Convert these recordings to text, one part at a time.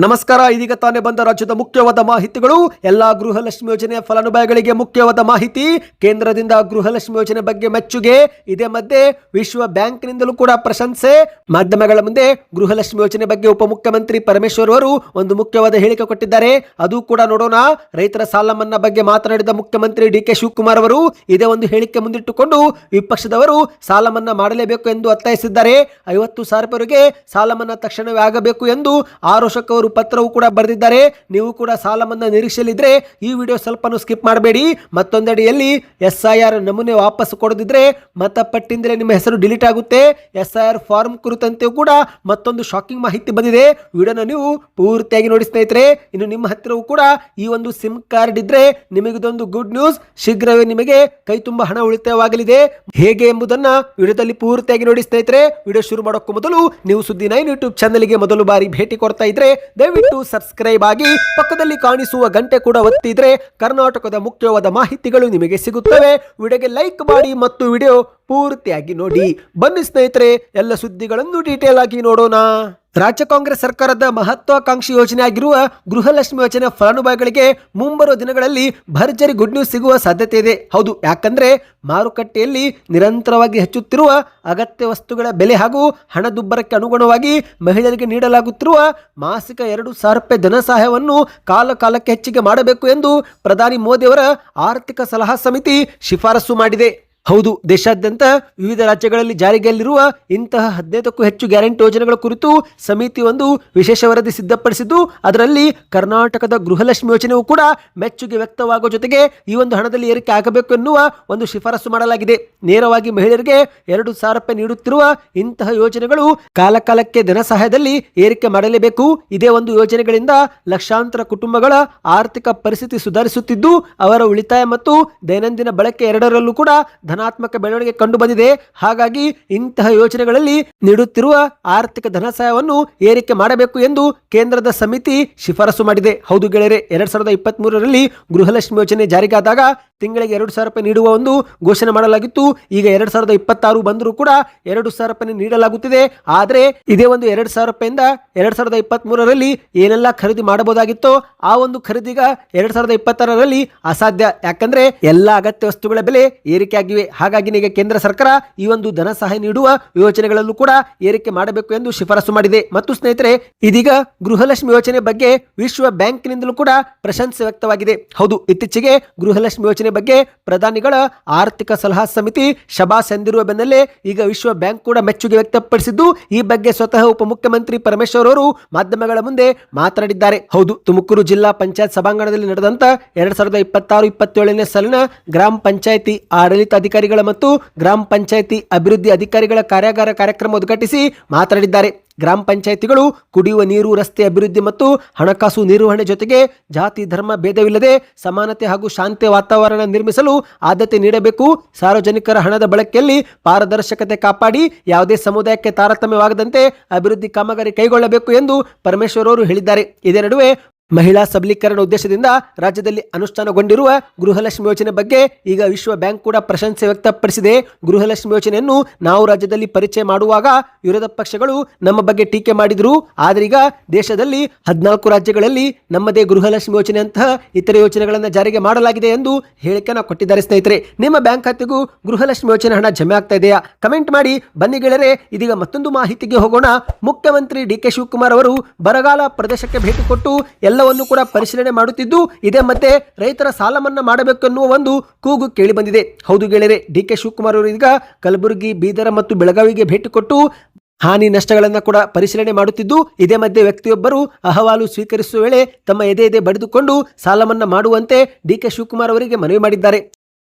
ನಮಸ್ಕಾರ. ಇದೀಗ ತಾನೇ ಬಂದ ರಾಜ್ಯದ ಮುಖ್ಯವಾದ ಮಾಹಿತಿಗಳು. ಎಲ್ಲಾ ಗೃಹಲಕ್ಷ್ಮಿ ಯೋಜನೆಯ ಫಲಾನುಭವಿಗಳಿಗೆ ಮುಖ್ಯವಾದ ಮಾಹಿತಿ. ಕೇಂದ್ರದಿಂದ ಗೃಹಲಕ್ಷ್ಮಿ ಯೋಜನೆ ಬಗ್ಗೆ ಮೆಚ್ಚುಗೆ. ಇದೇ ಮಧ್ಯೆ ವಿಶ್ವ ಬ್ಯಾಂಕ್ನಿಂದಲೂ ಕೂಡ ಪ್ರಶಂಸೆ. ಮಾಧ್ಯಮಗಳ ಮುಂದೆ ಗೃಹಲಕ್ಷ್ಮಿ ಯೋಜನೆ ಬಗ್ಗೆ ಉಪಮುಖ್ಯಮಂತ್ರಿ ಪರಮೇಶ್ವರ್ ಅವರು ಒಂದು ಮುಖ್ಯವಾದ ಹೇಳಿಕೆ ಕೊಟ್ಟಿದ್ದಾರೆ. ಅದು ಕೂಡ ನೋಡೋಣ. ರೈತರ ಸಾಲ ಮನ್ನಾ ಬಗ್ಗೆ ಮಾತನಾಡಿದ ಮುಖ್ಯಮಂತ್ರಿ ಡಿ ಕೆ ಶಿವಕುಮಾರ್ ಅವರು ಇದೇ ಒಂದು ಹೇಳಿಕೆ ಮುಂದಿಟ್ಟುಕೊಂಡು ವಿಪಕ್ಷದವರು ಸಾಲ ಮನ್ನಾ ಮಾಡಲೇಬೇಕು ಎಂದು ಒತ್ತಾಯಿಸಿದ್ದಾರೆ. 50,000 ರೂಪಾಯಿಗೆ ಸಾಲ ಮನ್ನಾ ತಕ್ಷಣವೇ ಆಗಬೇಕು ಎಂದು ಆರೋಶಕ್ ಅವರು ಪತ್ರವು ಕೂಡ ಬರೆದಿದ್ದಾರೆ. ನೀವು ಕೂಡ ಸಾಲ ಮನ್ನಾ ನಿರೀಕ್ಷೆಯಲ್ಲಿದ್ರೆ ಈ ವಿಡಿಯೋ ಸ್ವಲ್ಪ ಸ್ಕಿಪ್ ಮಾಡಬೇಡಿ. ಮತ್ತೊಂದೆಡೆಯಲ್ಲಿ SIR ನಮೂನೆ ವಾಪಸ್ ಕೊಡದಿದ್ರೆ ಮತಪಟ್ಟಿಂದಲೇ ನಿಮ್ಮ ಹೆಸರು ಡಿಲೀಟ್ ಆಗುತ್ತೆ. SIR ಫಾರ್ಮ್ ಕುರಿತಂತೆ ಕೂಡ ಮತ್ತೊಂದು ಶಾಕಿಂಗ್ ಮಾಹಿತಿ ಬಂದಿದೆ. ವಿಡಿಯೋನ ನೀವು ಪೂರ್ತಿಯಾಗಿ ನೋಡಿ ಸ್ನೇಹಿತರೆ. ಇನ್ನು ನಿಮ್ಮ ಹತ್ತಿರವೂ ಕೂಡ ಈ ಒಂದು ಸಿಮ್ ಕಾರ್ಡ್ ಇದ್ರೆ ನಿಮಗಿದೊಂದು ಗುಡ್ ನ್ಯೂಸ್. ಶೀಘ್ರವೇ ನಿಮಗೆ ಕೈ ತುಂಬ ಹಣ ಉಳಿತಾಯವಾಗಲಿದೆ. ಹೇಗೆ ಎಂಬುದನ್ನ ವಿಡಿಯೋದಲ್ಲಿ ಪೂರ್ತಿಯಾಗಿ ನೋಡಿ ಸ್ನೇಹಿತರೆ. ವಿಡಿಯೋ ಶುರು ಮಾಡೋಕ್ಕೂ ಮೊದಲು ನೀವು ಸುದ್ದಿ 9 ಯೂಟ್ಯೂಬ್ ಚಾನಲ್ಗೆ ಮೊದಲು ಬಾರಿ ಭೇಟಿ ಕೊಡ್ತಾ ಇದ್ರೆ ದಯವಿಟ್ಟು ಸಬ್ಸ್ಕ್ರೈಬ್ ಆಗಿ ಪಕ್ಕದಲ್ಲಿ ಕಾಣಿಸುವ ಗಂಟೆ ಕೂಡ ಒತ್ತಿದ್ರೆ ಕರ್ನಾಟಕದ ಮುಖ್ಯವಾದ ಮಾಹಿತಿಗಳು ನಿಮಗೆ ಸಿಗುತ್ತವೆ. ವಿಡಿಯೋಗೆ ಲೈಕ್ ಮಾಡಿ ಮತ್ತು ವಿಡಿಯೋ ಪೂರ್ತಿಯಾಗಿ ನೋಡಿ. ಬನ್ನಿ ಸ್ನೇಹಿತರೆ, ಎಲ್ಲ ಸುದ್ದಿಗಳನ್ನು ಡೀಟೇಲ್ ಆಗಿ ನೋಡೋಣ. ರಾಜ್ಯ ಕಾಂಗ್ರೆಸ್ ಸರ್ಕಾರದ ಮಹತ್ವಾಕಾಂಕ್ಷಿ ಯೋಜನೆ ಆಗಿರುವ ಗೃಹಲಕ್ಷ್ಮಿ ಯೋಜನೆ ಫಲಾನುಭವಿಗಳಿಗೆ ಮುಂಬರುವ ದಿನಗಳಲ್ಲಿ ಭರ್ಜರಿ ಗುಡ್ ನ್ಯೂಸ್ ಸಿಗುವ ಸಾಧ್ಯತೆ ಇದೆ. ಹೌದು, ಯಾಕಂದ್ರೆ ಮಾರುಕಟ್ಟೆಯಲ್ಲಿ ನಿರಂತರವಾಗಿ ಹೆಚ್ಚುತ್ತಿರುವ ಅಗತ್ಯ ವಸ್ತುಗಳ ಬೆಲೆ ಹಾಗೂ ಹಣದುಬ್ಬರಕ್ಕೆ ಅನುಗುಣವಾಗಿ ಮಹಿಳೆಯರಿಗೆ ನೀಡಲಾಗುತ್ತಿರುವ ಮಾಸಿಕ 2,000 ರೂಪಾಯಿ ಧನ ಸಹಾಯವನ್ನು ಕಾಲಕ್ಕೆ ಹೆಚ್ಚಿಗೆ ಮಾಡಬೇಕು ಎಂದು ಪ್ರಧಾನಿ ಮೋದಿಯವರ ಆರ್ಥಿಕ ಸಲಹಾ ಸಮಿತಿ ಶಿಫಾರಸು ಮಾಡಿದೆ. ಹೌದು, ದೇಶಾದ್ಯಂತ ವಿವಿಧ ರಾಜ್ಯಗಳಲ್ಲಿ ಜಾರಿಯಲ್ಲಿರುವ ಇಂತಹ 15ಕ್ಕೂ ಹೆಚ್ಚು ಗ್ಯಾರಂಟಿ ಯೋಜನೆಗಳ ಕುರಿತು ಸಮಿತಿ ಒಂದು ವಿಶೇಷ ವರದಿ ಸಿದ್ಧಪಡಿಸಿದ್ದು, ಅದರಲ್ಲಿ ಕರ್ನಾಟಕದ ಗೃಹಲಕ್ಷ್ಮಿ ಯೋಜನೆಯೂ ಕೂಡ ಮೆಚ್ಚುಗೆ ವ್ಯಕ್ತವಾಗುವ ಜೊತೆಗೆ ಈ ಒಂದು ಹಣದಲ್ಲಿ ಏರಿಕೆ ಆಗಬೇಕು ಎನ್ನುವ ಒಂದು ಶಿಫಾರಸು ಮಾಡಲಾಗಿದೆ. ನೇರವಾಗಿ ಮಹಿಳೆಯರಿಗೆ 2,000 ರೂಪಾಯಿ ನೀಡುತ್ತಿರುವ ಇಂತಹ ಯೋಜನೆಗಳು ಕಾಲಕ್ಕೆ ಧನ ಸಹಾಯದಲ್ಲಿ ಏರಿಕೆ ಮಾಡಲೇಬೇಕು. ಇದೇ ಒಂದು ಯೋಜನೆಗಳಿಂದ ಲಕ್ಷಾಂತರ ಕುಟುಂಬಗಳ ಆರ್ಥಿಕ ಪರಿಸ್ಥಿತಿ ಸುಧಾರಿಸುತ್ತಿದ್ದು, ಅವರ ಉಳಿತಾಯ ಮತ್ತು ದೈನಂದಿನ ಬಳಕೆ ಎರಡರಲ್ಲೂ ಕೂಡ ಧನಾತ್ಮಕ ಬೆಳವಣಿಗೆ ಕಂಡು ಬಂದಿದೆ. ಹಾಗಾಗಿ ಇಂತಹ ಯೋಜನೆಗಳಲ್ಲಿ ನೀಡುತ್ತಿರುವ ಆರ್ಥಿಕ ಧನ ಸಹಾಯವನ್ನು ಏರಿಕೆ ಮಾಡಬೇಕು ಎಂದು ಕೇಂದ್ರದ ಸಮಿತಿ ಶಿಫಾರಸು ಮಾಡಿದೆ. ಹೌದು ಗೆಳೆಯರೆ, 2023ರಲ್ಲಿ ಗೃಹಲಕ್ಷ್ಮಿ ಯೋಜನೆ ಜಾರಿಗಾದಾಗ ತಿಂಗಳಿಗೆ 2,000 ರೂಪಾಯಿ ನೀಡುವ ಒಂದು ಘೋಷಣೆ ಮಾಡಲಾಗಿತ್ತು. ಈಗ 2026 ಬಂದರೂ ಕೂಡ 2,000 ರೂಪಾಯಿ ನೀಡಲಾಗುತ್ತಿದೆ. ಆದರೆ ಇದೇ ಒಂದು 2,000 ರೂಪಾಯಿಂದ 2023ರಲ್ಲಿ ಏನೆಲ್ಲ ಖರೀದಿ ಮಾಡಬಹುದಾಗಿತ್ತೋ ಆ ಒಂದು ಖರೀದಿಗ 2026ರಲ್ಲಿ ಅಸಾಧ್ಯ. ಯಾಕಂದ್ರೆ ಎಲ್ಲ ಅಗತ್ಯ ವಸ್ತುಗಳ ಬೆಲೆ ಏರಿಕೆ ಆಗಿವೆ. ಹಾಗಾಗಿ ಈಗ ಕೇಂದ್ರ ಸರ್ಕಾರ ಈ ಒಂದು ಧನ ಸಹಾಯ ನೀಡುವ ಯೋಜನೆಗಳಲ್ಲೂ ಕೂಡ ಏರಿಕೆ ಮಾಡಬೇಕು ಎಂದು ಶಿಫಾರಸು ಮಾಡಿದೆ. ಮತ್ತು ಸ್ನೇಹಿತರೆ, ಇದೀಗ ಗೃಹಲಕ್ಷ್ಮಿ ಯೋಜನೆ ಬಗ್ಗೆ ವಿಶ್ವ ಬ್ಯಾಂಕ್ನಿಂದಲೂ ಕೂಡ ಪ್ರಶಂಸೆ ವ್ಯಕ್ತವಾಗಿದೆ. ಹೌದು, ಇತ್ತೀಚೆಗೆ ಗೃಹಲಕ್ಷ್ಮಿ ಯೋಜನೆ ಬಗ್ಗೆ ಪ್ರಧಾನಿಗಳ ಆರ್ಥಿಕ ಸಲಹಾ ಸಮಿತಿ ಶಬಾಸ್ ಎಂದಿರುವ ಬೆನ್ನಲ್ಲೇ ಈಗ ವಿಶ್ವ ಬ್ಯಾಂಕ್ ಕೂಡ ಮೆಚ್ಚುಗೆ ವ್ಯಕ್ತಪಡಿಸಿದ್ದು, ಈ ಬಗ್ಗೆ ಸ್ವತಃ ಉಪಮುಖ್ಯಮಂತ್ರಿ ಪರಮೇಶ್ವರ್ ಅವರು ಮಾಧ್ಯಮಗಳ ಮುಂದೆ ಮಾತನಾಡಿದ್ದಾರೆ. ಹೌದು, ತುಮಕೂರು ಜಿಲ್ಲಾ ಪಂಚಾಯತ್ ಸಭಾಂಗಣದಲ್ಲಿ ನಡೆದಂತ 2026-27ನೇ ಸಾಲಿನ ಗ್ರಾಮ ಪಂಚಾಯಿತಿ ಆಡಳಿತ ಅಧಿಕಾರಿಗಳ ಮತ್ತು ಗ್ರಾಮ ಪಂಚಾಯಿತಿ ಅಭಿವೃದ್ಧಿ ಅಧಿಕಾರಿಗಳ ಕಾರ್ಯಾಗಾರ ಕಾರ್ಯಕ್ರಮ ಉದ್ಘಾಟಿಸಿ ಮಾತನಾಡಿದ್ದಾರೆ. ಗ್ರಾಮ ಪಂಚಾಯಿತಿಗಳು ಕುಡಿಯುವ ನೀರು, ರಸ್ತೆ ಅಭಿವೃದ್ಧಿ ಮತ್ತು ಹಣಕಾಸು ನಿರ್ವಹಣೆ ಜೊತೆಗೆ ಜಾತಿ ಧರ್ಮ ಭೇದವಿಲ್ಲದೆ ಸಮಾನತೆ ಹಾಗೂ ಶಾಂತಿ ವಾತಾವರಣ ನಿರ್ಮಿಸಲು ಆದ್ಯತೆ ನೀಡಬೇಕು. ಸಾರ್ವಜನಿಕರ ಹಣದ ಬಳಕೆಯಲ್ಲಿ ಪಾರದರ್ಶಕತೆ ಕಾಪಾಡಿ ಯಾವುದೇ ಸಮುದಾಯಕ್ಕೆ ತಾರತಮ್ಯವಾಗದಂತೆ ಅಭಿವೃದ್ಧಿ ಕಾಮಗಾರಿ ಕೈಗೊಳ್ಳಬೇಕು ಎಂದು ಪರಮೇಶ್ವರ್ ಅವರು ಹೇಳಿದ್ದಾರೆ. ಇದೇ ನಡುವೆ ಮಹಿಳಾ ಸಬಲೀಕರಣ ಉದ್ದೇಶದಿಂದ ರಾಜ್ಯದಲ್ಲಿ ಅನುಷ್ಠಾನಗೊಂಡಿರುವ ಗೃಹಲಕ್ಷ್ಮಿ ಯೋಜನೆ ಬಗ್ಗೆ ಈಗ ವಿಶ್ವ ಬ್ಯಾಂಕ್ ಕೂಡ ಪ್ರಶಂಸೆ ವ್ಯಕ್ತಪಡಿಸಿದೆ. ಗೃಹಲಕ್ಷ್ಮಿ ಯೋಜನೆಯನ್ನು ನಾವು ರಾಜ್ಯದಲ್ಲಿ ಪರಿಚಯ ಮಾಡುವಾಗ ವಿರೋಧ ಪಕ್ಷಗಳು ನಮ್ಮ ಬಗ್ಗೆ ಟೀಕೆ ಮಾಡಿದ್ರು. ಆದರೆ ಈಗ ದೇಶದಲ್ಲಿ 14 ರಾಜ್ಯಗಳಲ್ಲಿ ನಮ್ಮದೇ ಗೃಹಲಕ್ಷ್ಮಿ ಯೋಜನೆಯಂತಹ ಇತರೆ ಯೋಜನೆಗಳನ್ನು ಜಾರಿಗೆ ಮಾಡಲಾಗಿದೆ ಎಂದು ಹೇಳಿಕೆಯನ್ನು ಕೊಟ್ಟಿದ್ದಾರೆ. ಸ್ನೇಹಿತರೆ, ನಿಮ್ಮ ಬ್ಯಾಂಕ್ ಖಾತೆಗೂ ಗೃಹಲಕ್ಷ್ಮಿ ಯೋಜನೆ ಹಣ ಜಮೆ ಆಗ್ತಾ ಇದೆಯಾ? ಕಮೆಂಟ್ ಮಾಡಿ. ಬನ್ನಿ ಗೆಳೆಯರೆ, ಇದೀಗ ಮತ್ತೊಂದು ಮಾಹಿತಿಗೆ ಹೋಗೋಣ. ಮುಖ್ಯಮಂತ್ರಿ ಡಿ ಕೆ ಶಿವಕುಮಾರ್ ಅವರು ಬರಗಾಲ ಪ್ರದೇಶಕ್ಕೆ ಭೇಟಿ ಕೊಟ್ಟು ಎಲ್ಲವನ್ನು ಕೂಡ ಪರಿಶೀಲನೆ ಮಾಡುತ್ತಿದ್ದು, ಇದೇ ಮತ್ತೆ ರೈತರ ಸಾಲ ಮನ್ನಾ ಮಾಡಬೇಕು ಎನ್ನುವ ಒಂದು ಕೂಗು ಕೇಳಿ ಬಂದಿದೆ. ಹೌದು ಗೆಳೆಯರೆ, ಡಿ ಕೆ ಶಿವಕುಮಾರ್ ಅವರು ಈಗ ಕಲಬುರಗಿ, ಬೀದರ ಮತ್ತು ಬೆಳಗಾವಿಗೆ ಭೇಟಿ ಕೊಟ್ಟು ಹಾನಿ ನಷ್ಟಗಳನ್ನು ಕೂಡ ಪರಿಶೀಲನೆ ಮಾಡುತ್ತಿದ್ದು, ಇದೇ ಮಧ್ಯೆ ವ್ಯಕ್ತಿಯೊಬ್ಬರು ಅಹವಾಲು ಸ್ವೀಕರಿಸುವ ವೇಳೆ ತಮ್ಮ ಎದೆ ಬಡಿದುಕೊಂಡು ಸಾಲ ಮನ್ನಾ ಮಾಡುವಂತೆ ಡಿ ಕೆ ಶಿವಕುಮಾರ್ ಅವರಿಗೆ ಮನವಿ ಮಾಡಿದ್ದಾರೆ.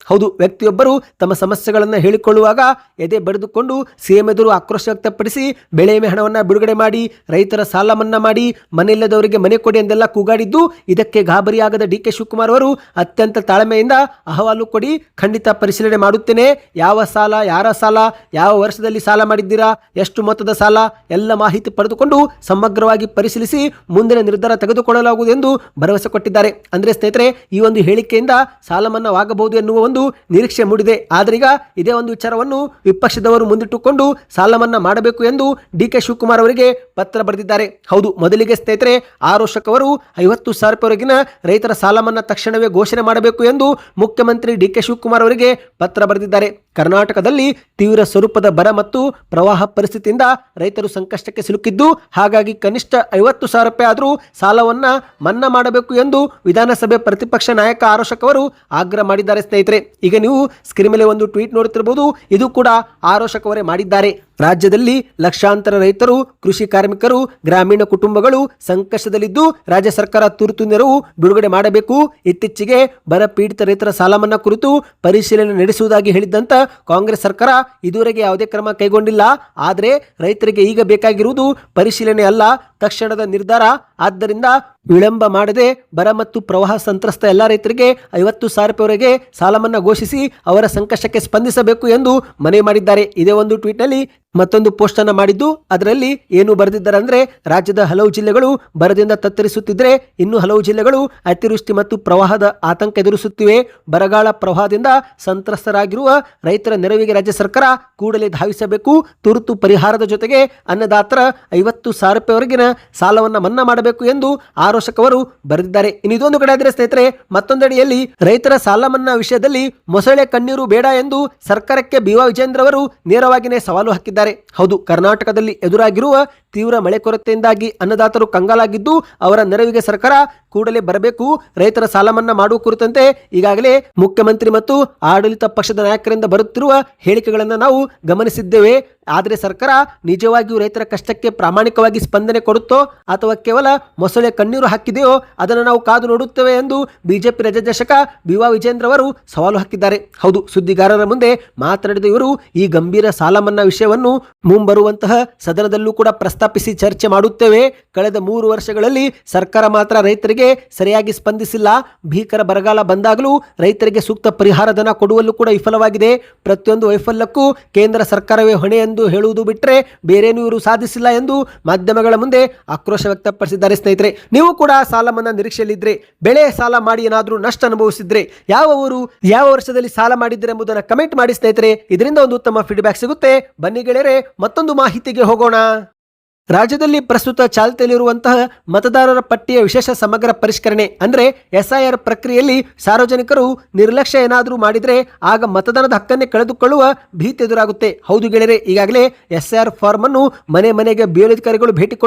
ಹೌದು, ವ್ಯಕ್ತಿಯೊಬ್ಬರು ತಮ್ಮ ಸಮಸ್ಯೆಗಳನ್ನು ಹೇಳಿಕೊಳ್ಳುವಾಗ ಎದೆ ಬಡಿದುಕೊಂಡು ಸಿಎಂ ಎದುರು ಆಕ್ರೋಶ ವ್ಯಕ್ತಪಡಿಸಿ ಬೆಳೆ ವಿಮೆ ಹಣವನ್ನು ಬಿಡುಗಡೆ ಮಾಡಿ, ರೈತರ ಸಾಲ ಮನ್ನಾ ಮಾಡಿ, ಮನೆಯಿಲ್ಲದವರಿಗೆ ಮನೆ ಕೊಡಿ ಎಂದೆಲ್ಲ ಕೂಗಾಡಿದ್ದು, ಇದಕ್ಕೆ ಗಾಬರಿಯಾಗದ ಡಿ ಕೆ ಶಿವಕುಮಾರ್ ಅವರು ಅತ್ಯಂತ ತಾಳ್ಮೆಯಿಂದ ಅಹವಾಲು ಕೊಡಿ, ಖಂಡಿತ ಪರಿಶೀಲನೆ ಮಾಡುತ್ತೇನೆ, ಯಾವ ಸಾಲ, ಯಾರ ಸಾಲ, ಯಾವ ವರ್ಷದಲ್ಲಿ ಸಾಲ ಮಾಡಿದ್ದೀರಾ, ಎಷ್ಟು ಮೊತ್ತದ ಸಾಲ ಎಲ್ಲ ಮಾಹಿತಿ ಪಡೆದುಕೊಂಡು ಸಮಗ್ರವಾಗಿ ಪರಿಶೀಲಿಸಿ ಮುಂದಿನ ನಿರ್ಧಾರ ತೆಗೆದುಕೊಳ್ಳಲಾಗುವುದು ಎಂದು ಭರವಸೆ ಕೊಟ್ಟಿದ್ದಾರೆ. ಅಂದ್ರೆ ಸ್ನೇಹಿತರೆ, ಈ ಒಂದು ಹೇಳಿಕೆಯಿಂದ ಸಾಲ ಮನ್ನಾವಾಗಬಹುದು ಎನ್ನುವ ಒಂದು ನಿರೀಕ್ಷೆ ಮೂಡಿದೆ. ಆದ್ರೀಗ ಇದೇ ಒಂದು ವಿಚಾರವನ್ನು ವಿಪಕ್ಷದವರು ಮುಂದಿಟ್ಟುಕೊಂಡು ಸಾಲ ಮನ್ನಾ ಮಾಡಬೇಕು ಎಂದು ಡಿ.ಕೆ. ಶಿವಕುಮಾರ್ ಅವರಿಗೆ ಪತ್ರ ಬರೆದಿದ್ದಾರೆ. ಹೌದು, ಮೊದಲಿಗೆ ಸ್ನೇಹಿತರೆ ಆರೋಶಕ್ ಅವರು 50,000 ರೂಪಾಯಿವರೆಗಿನ ರೈತರ ಸಾಲ ಮನ್ನಾ ತಕ್ಷಣವೇ ಘೋಷಣೆ ಮಾಡಬೇಕು ಎಂದು ಮುಖ್ಯಮಂತ್ರಿ ಡಿ.ಕೆ. ಶಿವಕುಮಾರ್ ಅವರಿಗೆ ಪತ್ರ ಬರೆದಿದ್ದಾರೆ. ಕರ್ನಾಟಕದಲ್ಲಿ ತೀವ್ರ ಸ್ವರೂಪದ ಬರ ಮತ್ತು ಪ್ರವಾಹ ಪರಿಸ್ಥಿತಿಯಿಂದ ರೈತರು ಸಂಕಷ್ಟಕ್ಕೆ ಸಿಲುಕಿದ್ದು, ಹಾಗಾಗಿ ಕನಿಷ್ಠ 50,000 ರೂಪಾಯಿ ಆದರೂ ಸಾಲವನ್ನ ಮನ್ನಾ ಮಾಡಬೇಕು ಎಂದು ವಿಧಾನಸಭೆ ಪ್ರತಿಪಕ್ಷ ನಾಯಕ ಆರೋಶಕ್ ಅವರು ಆಗ್ರಹ ಮಾಡಿದ್ದಾರೆ. ಸ್ನೇಹಿತರೆ, ಈಗ ನೀವು ಸ್ಕ್ರೀನ್ ಮೇಲೆ ಒಂದು ಟ್ವೀಟ್ ನೋಡುತ್ತಿರಬಹುದು. ಇದು ಕೂಡ ಆರೋಶಕ್ ಅವರೇ ಮಾಡಿದ್ದಾರೆ. ರಾಜ್ಯದಲ್ಲಿ ಲಕ್ಷಾಂತರ ರೈತರು, ಕೃಷಿ ಕಾರ್ಮಿಕರು, ಗ್ರಾಮೀಣ ಕುಟುಂಬಗಳು ಸಂಕಷ್ಟದಲ್ಲಿದ್ದು ರಾಜ್ಯ ಸರ್ಕಾರ ತುರ್ತು ನೆರವು ಬಿಡುಗಡೆ ಮಾಡಬೇಕು. ಇತ್ತೀಚೆಗೆ ಬರ ಪೀಡಿತ ರೈತರ ಸಾಲ ಮನ್ನಾ ಕುರಿತು ಪರಿಶೀಲನೆ ನಡೆಸುವುದಾಗಿ ಹೇಳಿದ್ದಂತ ಕಾಂಗ್ರೆಸ್ ಸರ್ಕಾರ ಇದುವರೆಗೆ ಯಾವುದೇ ಕ್ರಮ ಕೈಗೊಂಡಿಲ್ಲ. ಆದರೆ ರೈತರಿಗೆ ಈಗ ಬೇಕಾಗಿರುವುದು ಪರಿಶೀಲನೆ ಅಲ್ಲ, ತಕ್ಷಣದ ನಿರ್ಧಾರ. ಆದ್ದರಿಂದ ವಿಳಂಬ ಮಾಡದೆ ಬರ ಮತ್ತು ಪ್ರವಾಹ ಸಂತ್ರಸ್ತ ಎಲ್ಲ ರೈತರಿಗೆ 50,000 ರೂಪಾಯಿವರೆಗೆ ಸಾಲ ಮನ್ನಾ ಘೋಷಿಸಿ ಅವರ ಸಂಕಷ್ಟಕ್ಕೆ ಸ್ಪಂದಿಸಬೇಕು ಎಂದು ಮನವಿ ಮಾಡಿದ್ದಾರೆ. ಇದೇ ಒಂದು ಟ್ವೀಟ್ ನಲ್ಲಿ ಮತ್ತೊಂದು ಪೋಸ್ಟ್ ಅನ್ನು ಮಾಡಿದ್ದು ಅದರಲ್ಲಿ ಏನು ಬರೆದಿದ್ದಾರೆ ಅಂದ್ರೆ, ರಾಜ್ಯದ ಹಲವು ಜಿಲ್ಲೆಗಳು ಬರದಿಂದ ತತ್ತರಿಸುತ್ತಿದ್ರೆ ಇನ್ನು ಹಲವು ಜಿಲ್ಲೆಗಳು ಅತಿವೃಷ್ಟಿ ಮತ್ತು ಪ್ರವಾಹದ ಆತಂಕ ಎದುರಿಸುತ್ತಿವೆ. ಬರಗಾಲ ಪ್ರವಾಹದಿಂದ ಸಂತ್ರಸ್ತರಾಗಿರುವ ರೈತರ ನೆರವಿಗೆ ರಾಜ್ಯ ಸರ್ಕಾರ ಕೂಡಲೇ ಧಾವಿಸಬೇಕು. ತುರ್ತು ಪರಿಹಾರದ ಜೊತೆಗೆ ಅನ್ನದಾತರ 50,000 ರೂಪಾಯಿವರೆಗಿನ ಸಾಲವನ್ನು ಮನ್ನಾ ಮಾಡಬೇಕು ಎಂದು ಆರೋಶಕ್ ಅವರು ಬರೆದಿದ್ದಾರೆ. ಇನ್ನು ಇದೊಂದು ಕಡೆ ಆದರೆ ಸ್ನೇಹಿತರೆ, ಮತ್ತೊಂದೆಡೆಯಲ್ಲಿ ರೈತರ ಸಾಲ ಮನ್ನಾ ವಿಷಯದಲ್ಲಿ ಮೊಸಳೆ ಕಣ್ಣೀರು ಬೇಡ ಎಂದು ಸರ್ಕಾರಕ್ಕೆ ಬಿ.ವಾ. ವಿಜೇಂದ್ರ ಅವರು ನೇರವಾಗಿಯೇ ಸವಾಲು ಹಾಕಿದ್ದಾರೆ. ಹೌದು, ಕರ್ನಾಟಕದಲ್ಲಿ ಎದುರಾಗಿರುವ ತೀವ್ರ ಮಳೆ ಕೊರತೆಯಿಂದಾಗಿ ಅನ್ನದಾತರು ಕಂಗಾಲಾಗಿದ್ದು ಅವರ ನೆರವಿಗೆ ಸರ್ಕಾರ ಕೂಡಲೇ ಬರಬೇಕು. ರೈತರ ಸಾಲ ಮನ್ನಾ ಮಾಡುವ ಕುರಿತಂತೆ ಈಗಾಗಲೇ ಮುಖ್ಯಮಂತ್ರಿ ಮತ್ತು ಆಡಳಿತ ಪಕ್ಷದ ನಾಯಕರಿಂದ ಬರುತ್ತಿರುವ ಹೇಳಿಕೆಗಳನ್ನು ನಾವು ಗಮನಿಸಿದ್ದೇವೆ. ಆದರೆ ಸರ್ಕಾರ ನಿಜವಾಗಿಯೂ ರೈತರ ಕಷ್ಟಕ್ಕೆ ಪ್ರಾಮಾಣಿಕವಾಗಿ ಸ್ಪಂದನೆ ಕೊಡುತ್ತೋ ಅಥವಾ ಕೇವಲ ಮೊಸಳೆ ಕಣ್ಣೀರು ಹಾಕಿದೆಯೋ ಅದನ್ನು ನಾವು ಕಾದು ನೋಡುತ್ತೇವೆ ಎಂದು ಬಿಜೆಪಿ ರಾಜ್ಯಾಧ್ಯಕ್ಷ ಬಿ.ವಾ. ವಿಜೇಂದ್ರ ಅವರು ಸವಾಲು ಹಾಕಿದ್ದಾರೆ. ಹೌದು, ಸುದ್ದಿಗಾರರ ಮುಂದೆ ಮಾತನಾಡಿದ ಇವರು ಈ ಗಂಭೀರ ಸಾಲ ಮನ್ನಾ ವಿಷಯವನ್ನು ಮುಂಬರುವಂತಹ ಸದನದಲ್ಲೂ ಕೂಡ ಪ್ರಸ್ತಾಪಿಸಿ ಚರ್ಚೆ ಮಾಡುತ್ತೇವೆ. ಕಳೆದ 3 ವರ್ಷಗಳಲ್ಲಿ ಸರ್ಕಾರ ಮಾತ್ರ ರೈತರಿಗೆ ಸರಿಯಾಗಿ ಸ್ಪಂದಿಸಿಲ್ಲ. ಭೀಕರ ಬರಗಾಲ ಬಂದಾಗಲೂ ರೈತರಿಗೆ ಸೂಕ್ತ ಪರಿಹಾರ ಧನ ಕೊಡುವಲ್ಲೂ ಕೂಡ ವಿಫಲವಾಗಿದೆ. ಪ್ರತಿಯೊಂದು ವೈಫಲ್ಯಕ್ಕೂ ಕೇಂದ್ರ ಸರ್ಕಾರವೇ ಹೊಣೆ ಎಂದು ಹೇಳುವುದು ಬಿಟ್ಟರೆ ಬೇರೇನೂ ಇವರು ಸಾಧಿಸಿಲ್ಲ ಎಂದು ಮಾಧ್ಯಮಗಳ ಮುಂದೆ ಆಕ್ರೋಶ ವ್ಯಕ್ತಪಡಿಸಿದ್ದಾರೆ. ಸ್ನೇಹಿತರೆ, ನೀವು ಕೂಡ ಸಾಲ ಮನ್ನಾ ನಿರೀಕ್ಷೆಯಲ್ಲಿದ್ದರೆ, ಬೆಳೆ ಸಾಲ ಮಾಡಿ ಏನಾದರೂ ನಷ್ಟ ಅನುಭವಿಸಿದ್ರೆ, ಯಾವ ಊರು ಯಾವ ವರ್ಷದಲ್ಲಿ ಸಾಲ ಮಾಡಿದ್ರೆ ಎಂಬುದನ್ನು ಕಮೆಂಟ್ ಮಾಡಿ ಸ್ನೇಹಿತರೆ. ಇದರಿಂದ ಒಂದು ಉತ್ತಮ ಫೀಡ್ಬ್ಯಾಕ್ ಸಿಗುತ್ತೆ. ಬನ್ನಿ ಗೆಳೆಯರೆ, ಮತ್ತೊಂದು ಮಾಹಿತಿಗೆ ಹೋಗೋಣ. ರಾಜ್ಯದಲ್ಲಿ ಪ್ರಸ್ತುತ ಚಾಲ್ತಿಯಲ್ಲಿರುವಂತಹ ಮತದಾರರ ಪಟ್ಟಿಯ ವಿಶೇಷ ಸಮಗ್ರ ಪರಿಷ್ಕರಣೆ ಅಂದರೆ SIR ಪ್ರಕ್ರಿಯೆಯಲ್ಲಿ ಸಾರ್ವಜನಿಕರು ನಿರ್ಲಕ್ಷ್ಯ ಏನಾದರೂ ಮಾಡಿದರೆ ಆಗ ಮತದಾನದ ಹಕ್ಕನ್ನೇ ಕಳೆದುಕೊಳ್ಳುವ ಭೀತಿ ಎದುರಾಗುತ್ತೆ. ಹೌದು ಗೆಳೆಯರೆ, ಈಗಾಗಲೇ SIR ಫಾರ್ಮ್ ಅನ್ನು ಮನೆ ಮನೆಗೆ BLO ಅಧಿಕಾರಿಗಳು ಭೇಟಿ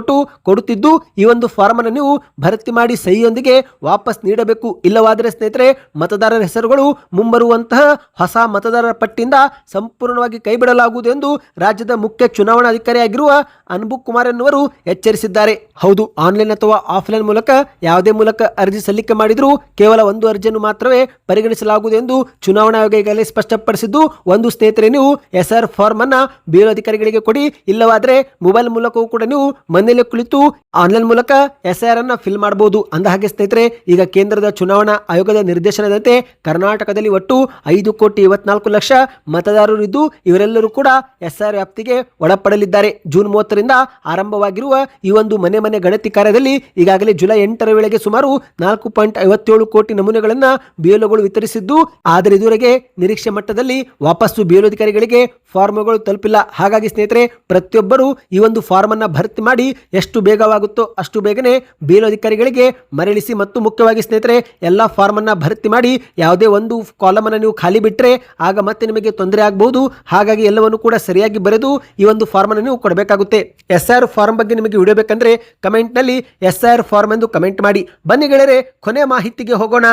ಕೊಡುತ್ತಿದ್ದು ಈ ಒಂದು ಫಾರ್ಮ್ ಅನ್ನು ನೀವು ಭರ್ತಿ ಮಾಡಿ ಸಹಿಯೊಂದಿಗೆ ವಾಪಸ್ ನೀಡಬೇಕು. ಇಲ್ಲವಾದರೆ ಸ್ನೇಹಿತರೆ, ಮತದಾರರ ಹೆಸರುಗಳು ಮುಂಬರುವಂತಹ ಹೊಸ ಮತದಾರರ ಪಟ್ಟಿಯಿಂದ ಸಂಪೂರ್ಣವಾಗಿ ಕೈಬಿಡಲಾಗುವುದು ಎಂದು ರಾಜ್ಯದ ಮುಖ್ಯ ಚುನಾವಣಾಧಿಕಾರಿಯಾಗಿರುವ ಅನ್ಬು ಕುಮಾರ್ ಅವರು ಎಚ್ಚರಿಸಿದ್ದಾರೆ. ಹೌದು, ಆನ್ಲೈನ್ ಅಥವಾ ಆಫ್ಲೈನ್ ಮೂಲಕ ಯಾವುದೇ ಮೂಲಕ ಅರ್ಜಿ ಸಲ್ಲಿಕೆ ಮಾಡಿದರೂ ಕೇವಲ ಒಂದು ಅರ್ಜಿಯನ್ನು ಮಾತ್ರವೇ ಪರಿಗಣಿಸಲಾಗುವುದು ಎಂದು ಚುನಾವಣಾ ಆಯೋಗ ಈಗಾಗಲೇ ಸ್ಪಷ್ಟಪಡಿಸಿದ್ದು, ಒಂದು ಸ್ನೇಹಿತರೆ ನೀವು SIR ಫಾರ್ಮ್ ಅನ್ನ BLO ಅಧಿಕಾರಿಗಳಿಗೆ ಕೊಡಿ. ಇಲ್ಲವಾದರೆ ಮೊಬೈಲ್ ಮೂಲಕವೂ ಕೂಡ ನೀವು ಮನೆಯಲ್ಲೇ ಕುಳಿತು ಆನ್ಲೈನ್ ಮೂಲಕ SIR ಅನ್ನ ಫಿಲ್ ಮಾಡಬಹುದು. ಅಂದಹಾಗೆ ಸ್ನೇಹಿತರೆ, ಈಗ ಕೇಂದ್ರದ ಚುನಾವಣಾ ಆಯೋಗದ ನಿರ್ದೇಶನದಂತೆ ಕರ್ನಾಟಕದಲ್ಲಿ ಒಟ್ಟು 5,54,00,000 ಮತದಾರರು ಇದ್ದು ಇವರೆಲ್ಲರೂ ಕೂಡ SIR ವ್ಯಾಪ್ತಿಗೆ ಒಳಪಡಲಿದ್ದಾರೆ. ಜೂನ್ 30ರಿಂದ ಆರಂಭವಾಗಿರುವ ಈ ಒಂದು ಮನೆ ಮನೆ ಗಣತಿ ಕಾರ್ಯದಲ್ಲಿ ಈಗಾಗಲೇ ಜುಲೈ 8ರ ವೇಳೆಗೆ ಸುಮಾರು 4.57 ಕೋಟಿ ನಮೂನೆಗಳನ್ನು BLOಗಳು ವಿತರಿಸಿದ್ದು, ಆದರೆ ಇದುವರೆಗೆ ನಿರೀಕ್ಷೆ ಮಟ್ಟದಲ್ಲಿ ವಾಪಸ್ಸು BLO ಅಧಿಕಾರಿಗಳಿಗೆ ಫಾರ್ಮ್ಗಳು ತಲುಪಿಲ್ಲ. ಹಾಗಾಗಿ ಸ್ನೇಹಿತರೆ, ಪ್ರತಿಯೊಬ್ಬರು ಈ ಒಂದು ಫಾರ್ಮ್ ಅನ್ನ ಭರ್ತಿ ಮಾಡಿ ಎಷ್ಟು ಬೇಗವಾಗುತ್ತೋ ಅಷ್ಟು ಬೇಗನೆ BLO ಅಧಿಕಾರಿಗಳಿಗೆ ಮರಳಿಸಿ. ಮತ್ತು ಮುಖ್ಯವಾಗಿ ಸ್ನೇಹಿತರೆ, ಎಲ್ಲಾ ಫಾರ್ಮ್ ಅನ್ನ ಭರ್ತಿ ಮಾಡಿ ಯಾವುದೇ ಒಂದು ಕಾಲಮ್ ಅನ್ನು ನೀವು ಖಾಲಿ ಬಿಟ್ಟರೆ ಆಗ ಮತ್ತೆ ನಿಮಗೆ ತೊಂದರೆ ಆಗಬಹುದು. ಹಾಗಾಗಿ ಎಲ್ಲವನ್ನು ಕೂಡ ಸರಿಯಾಗಿ ಬರೆದು ಈ ಒಂದು ಫಾರ್ಮ್ ಅನ್ನು ನೀವು ಕೊಡಬೇಕಾಗುತ್ತೆ. SIR ಫಾರ್ಮ್ ಬಗ್ಗೆ ನಿಮಗೆ ವಿಡಿಯೋ ಬೇಕಂದ್ರೆ ಕಮೆಂಟ್ ನಲ್ಲಿ SIR ಫಾರ್ಮ್ ಎಂದು ಕಮೆಂಟ್ ಮಾಡಿ. ಬನ್ನಿ ಗೆಳೆಯರೆ, ಕೊನೆ ಮಾಹಿತಿಗೆ ಹೋಗೋಣ.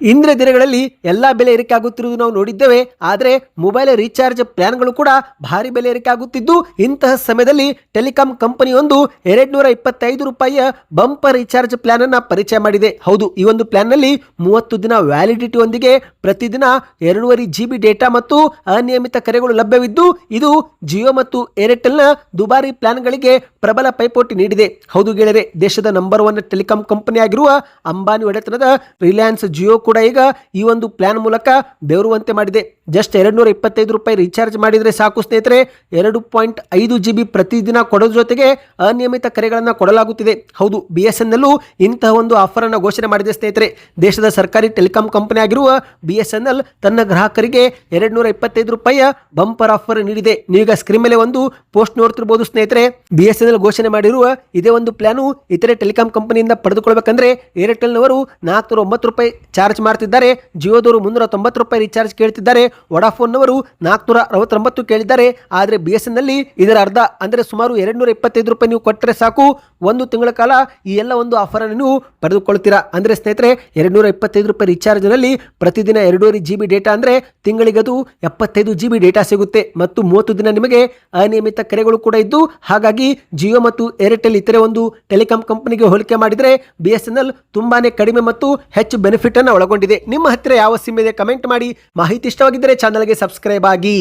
ಇಂದಿನ ದಿನಗಳಲ್ಲಿ ಎಲ್ಲಾ ಬೆಲೆ ಏರಿಕೆ ಆಗುತ್ತಿರುವುದು ನಾವು ನೋಡಿದ್ದೇವೆ. ಆದರೆ ಮೊಬೈಲ್ ರೀಚಾರ್ಜ್ ಪ್ಲಾನ್ಗಳು ಕೂಡ ಭಾರಿ ಬೆಲೆ ಏರಿಕೆ ಆಗುತ್ತಿದ್ದು, ಇಂತಹ ಸಮಯದಲ್ಲಿ ಟೆಲಿಕಾಂ ಕಂಪನಿಯೊಂದು 225 ರೂಪಾಯಿಯ ಬಂಪರ್ ರೀಚಾರ್ಜ್ ಪ್ಲಾನ್ ಅನ್ನ ಪರಿಚಯ ಮಾಡಿದೆ. ಹೌದು, ಈ ಒಂದು ಪ್ಲಾನ್ ನಲ್ಲಿ 30 ದಿನ ವ್ಯಾಲಿಡಿಟಿ ಒಂದಿಗೆ ಪ್ರತಿದಿನ 2.5 GB ಡೇಟಾ ಮತ್ತು ಅನಿಯಮಿತ ಕರೆಗಳು ಲಭ್ಯವಿದ್ದು, ಇದು ಜಿಯೋ ಮತ್ತು ಏರ್ಟೆಲ್ ನ ದುಬಾರಿ ಪ್ಲಾನ್ಗಳಿಗೆ ಪ್ರಬಲ ಪೈಪೋಟಿ ನೀಡಿದೆ. ಹೌದು ಗೆಳೆಯರೆ, ದೇಶದ ನಂಬರ್ 1 ಟೆಲಿಕಾಂ ಕಂಪನಿ ಆಗಿರುವ ಅಂಬಾನಿ ಒಡೆತನದ ರಿಲಯನ್ಸ್ ಜಿಯೋ ಕೂಡ ಈಗ ಈ ಒಂದು ಪ್ಲಾನ್ ಮೂಲಕ ಬೆವರುವಂತೆ ಮಾಡಿದೆ. ಜಸ್ಟ್ 225 ರೂಪಾಯಿ ರೀಚಾರ್ಜ್ ಮಾಡಿದರೆ ಸಾಕು ಸ್ನೇಹಿತರೆ. 2.5 GB ಪ್ರತಿದಿನ ಕೊಡೋದ್ರ ಜೊತೆಗೆ ಅನಿಯಮಿತ ಕರೆಗಳನ್ನು ಕೊಡಲಾಗುತ್ತಿದೆ. ಹೌದು, BSNL ಇಂತಹ ಒಂದು ಆಫರ್ ಅನ್ನು ಘೋಷಣೆ ಮಾಡಿದೆ ಸ್ನೇಹಿತರೆ. ದೇಶದ ಸರ್ಕಾರಿ ಟೆಲಿಕಾಂ ಕಂಪನಿ ಆಗಿರುವ BSNL ತನ್ನ ಗ್ರಾಹಕರಿಗೆ 225 ರೂಪಾಯಿಯ ಬಂಪರ್ ಆಫರ್ ನೀಡಿದೆ. ನೀವೀಗ ಸ್ಕ್ರೀನ್ ಮೇಲೆ ಒಂದು ಪೋಸ್ಟ್ ನೋಡ್ತಿರಬಹುದು ಸ್ನೇಹಿತರೆ. BSNL ಘೋಷಣೆ ಮಾಡಿರುವ ಇದೇ ಒಂದು ಪ್ಲಾನು ಇತರೆ ಟೆಲಿಕಾಂ ಕಂಪನಿಯಿಂದ ಪಡೆದುಕೊಳ್ಳಬೇಕಂದ್ರೆ ಏರ್ಟೆಲ್ನವರು 409 ರೂಪಾಯಿ ಚಾರ್ಜ್ ಮಾಡ್ತಿದ್ದಾರೆ, ಜಿಯೋದವರು 390 ರೂಪಾಯಿ ರೀಚಾರ್ಜ್ ಕೇಳ್ತಿದ್ದಾರೆ, ವೊಡಾಫೋನ್ನವರು 469 ಕೇಳಿದ್ದಾರೆ. ಆದರೆ BSNL ಇದರ ಅರ್ಧ ಅಂದರೆ ಸುಮಾರು 225 ರೂಪಾಯಿ ನೀವು ಕೊಟ್ಟರೆ ಸಾಕು, ಒಂದು ತಿಂಗಳ ಕಾಲ ಈ ಎಲ್ಲ ಒಂದು ಆಫರ್ ಅನ್ನು ನೀವು ಪಡೆದುಕೊಳ್ತೀರಾ. ಅಂದ್ರೆ ಸ್ನೇಹಿತರೆ 225 ರೂಪಾಯಿ ರೀಚಾರ್ಜ್ನಲ್ಲಿ ಪ್ರತಿದಿನ 2.5 GB ಡೇಟಾ ಅಂದ್ರೆ ತಿಂಗಳಿಗದು 75 GB ಡೇಟಾ ಸಿಗುತ್ತೆ ಮತ್ತು 30 ದಿನ ನಿಮಗೆ ಅನಿಯಮಿತ ಕರೆಗಳು ಕೂಡ ಇದ್ದು, ಹಾಗಾಗಿ ಜಿಯೋ ಮತ್ತು ಏರ್ಟೆಲ್ ಇತರೆ ಒಂದು ಟೆಲಿಕಾಂ ಕಂಪನಿಗೆ ಹೋಲಿಕೆ ಮಾಡಿದರೆ BSNL ತುಂಬಾನೇ ಕಡಿಮೆ ಮತ್ತು ಹೆಚ್ಚು ಬೆನಿಫಿಟ್ ಅನ್ನು ಒಳಗೊಂಡಿದೆ. ನಿಮ್ಮ ಹತ್ತಿರ ಯಾವ ಸಿಮ್ ಇದೆ ಕಮೆಂಟ್ ಮಾಡಿ. ಮಾಹಿತಿ ಇಷ್ಟವಾಗಿದ್ದರೆ ಚಾನಲ್ಗೆ ಸಬ್ಸ್ಕ್ರೈಬ್ ಆಗಿ.